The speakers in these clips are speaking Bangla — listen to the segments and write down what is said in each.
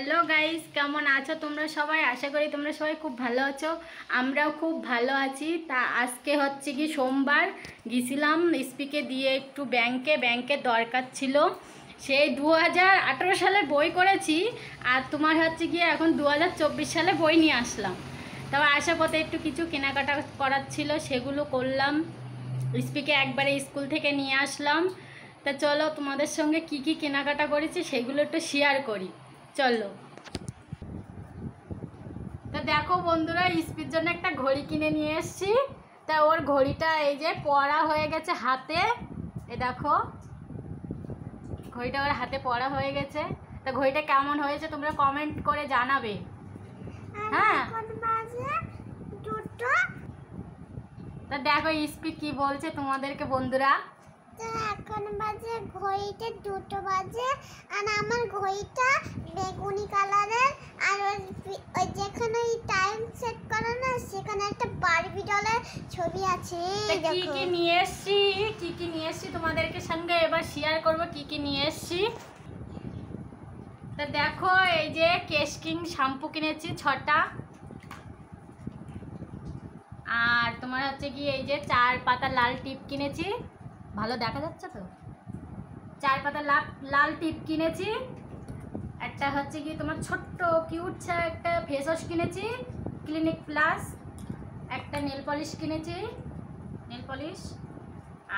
হ্যালো গাইস, কেমন আছো তোমরা সবাই? আশা করি তোমরা সবাই খুব ভালো আছো। আমরাও খুব ভালো আছি। তা আজকে হচ্ছে কি সোমবার, গেছিলাম ইস্পিকে দিয়ে একটু ব্যাংকে দরকার ছিল। সেই 2018 সালে বই করেছি, আর তোমার হচ্ছে কি এখন 2024 সালে বই নিয়ে আসলাম। তবে আসার পথে একটু কিছু কেনাকাটা করার ছিল, সেগুলো করলাম। ইস্পিকে একবারে স্কুল থেকে নিয়ে আসলাম। তা চলো তোমাদের সঙ্গে কি কি কেনাকাটা করেছি সেগুলো একটু শেয়ার করি, চলো। তা দেখো বন্ধুরা, ইস্পির জন্য একটা ঘড়ি কিনে নিয়ে এসেছি। তা ওর ঘড়িটা এই যে পরা হয়ে গেছে হাতে, এ দেখো ঘড়িটা ওর হাতে পরা হয়ে গেছে। তা ঘড়িটা কেমন হয়েছে তোমরা কমেন্ট করে জানাবে। হ্যাঁ, তা দেখো ইস্পি কি বলছে তোমাদেরকে বন্ধুরা। তো এখন বাজে ঘড়িতে 2টো বাজে, আর আমার ঘড়িটা বেগুনি কালারের, আর ওই যেখানে টাইম সেট করা না সেখানে একটা বারবি ডলের ছবি আছে। কি কি নিয়ে এসছি তোমাদেরকে সঙ্গে এবার শেয়ার করবো কি কি নিয়ে এসছি। তা দেখো এই যে কেশকিং শ্যাম্পু কিনেছি 6টা, আর তোমার হচ্ছে কি এই যে 4 পাতা লাল টিপ কিনেছি। ভালো দেখা যাচ্ছে তো? 4 পাতা লাল টিপ কিনেছি। একটা হচ্ছে কি তোমার ছোট্ট কিউট একটা ফেস ওয়াশ কিনেছি ক্লিনিক প্লাস। একটা নেল পলিশ কিনেছি, নেল পলিশ।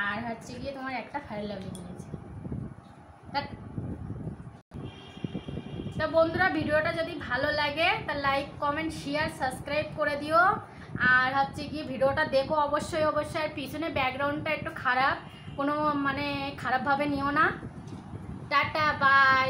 আর হচ্ছে গিয়ে তোমার একটা ফেয়ার লাভলি কিনেছি। তা বন্ধুরা, ভিডিওটা যদি ভালো লাগে তা লাইক কমেন্ট শেয়ার সাবস্ক্রাইব করে দিও। আর হচ্ছে কি ভিডিওটা দেখো অবশ্যই। আর পিছনে ব্যাকগ্রাউন্ডটা একটু খারাপ, কোনো মানে খারাপভাবে নিও না। Tata, by.